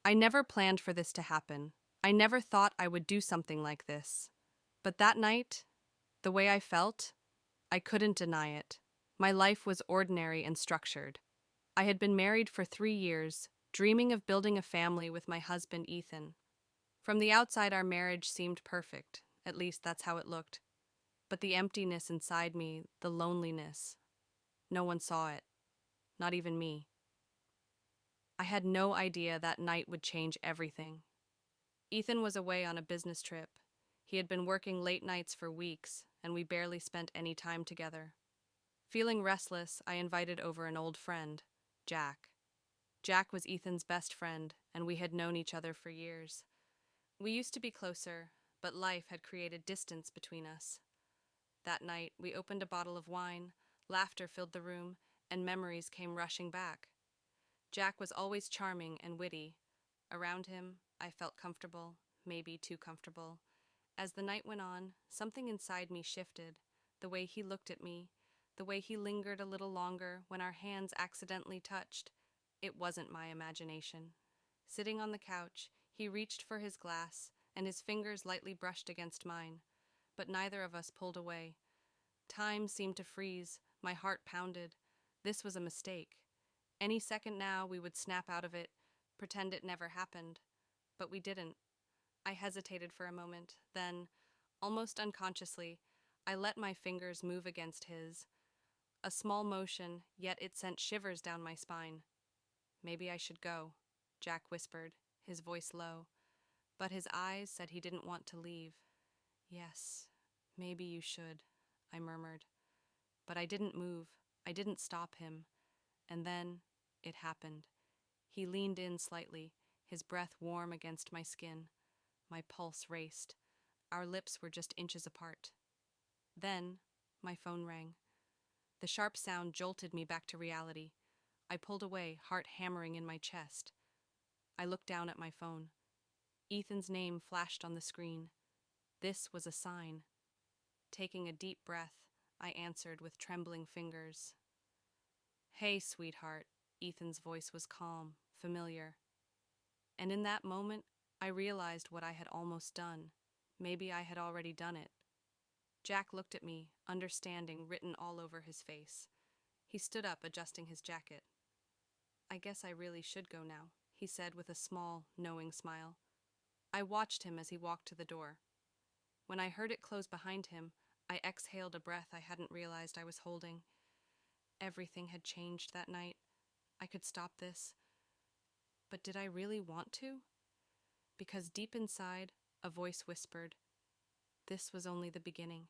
I never planned for this to happen. I never thought I would do something like this. But that night, the way I felt, I couldn't deny it. My life was ordinary and structured. I had been married for 3 years, dreaming of building a family with my husband, Ethan. From the outside, our marriage seemed perfect. At least that's how it looked. But the emptiness inside me, the loneliness, no one saw it. Not even me. I had no idea that night would change everything. Ethan was away on a business trip. He had been working late nights for weeks, and we barely spent any time together. Feeling restless, I invited over an old friend, Jack. Jack was Ethan's best friend, and we had known each other for years. We used to be closer, but life had created distance between us. That night, we opened a bottle of wine, laughter filled the room, and memories came rushing back. Jack was always charming and witty. Around him, I felt comfortable, maybe too comfortable. As the night went on, something inside me shifted. The way he looked at me, the way he lingered a little longer when our hands accidentally touched. It wasn't my imagination. Sitting on the couch, he reached for his glass, and his fingers lightly brushed against mine. But neither of us pulled away. Time seemed to freeze, my heart pounded. This was a mistake. Any second now, we would snap out of it, pretend it never happened. But we didn't. I hesitated for a moment, then, almost unconsciously, I let my fingers move against his. A small motion, yet it sent shivers down my spine. Maybe I should go, Jack whispered, his voice low. But his eyes said he didn't want to leave. Yes, maybe you should, I murmured. But I didn't move. I didn't stop him. And then it happened. He leaned in slightly, his breath warm against my skin. My pulse raced. Our lips were just inches apart. Then my phone rang. The sharp sound jolted me back to reality. I pulled away, heart hammering in my chest. I looked down at my phone. Ethan's name flashed on the screen. This was a sign. Taking a deep breath, I answered with trembling fingers. Hey, sweetheart. Ethan's voice was calm, familiar. And in that moment, I realized what I had almost done. Maybe I had already done it. Jack looked at me, understanding written all over his face. He stood up, adjusting his jacket. I guess I really should go now, he said with a small, knowing smile. I watched him as he walked to the door. When I heard it close behind him, I exhaled a breath I hadn't realized I was holding. Everything had changed that night. I could stop this. But did I really want to? Because deep inside, a voice whispered, this was only the beginning.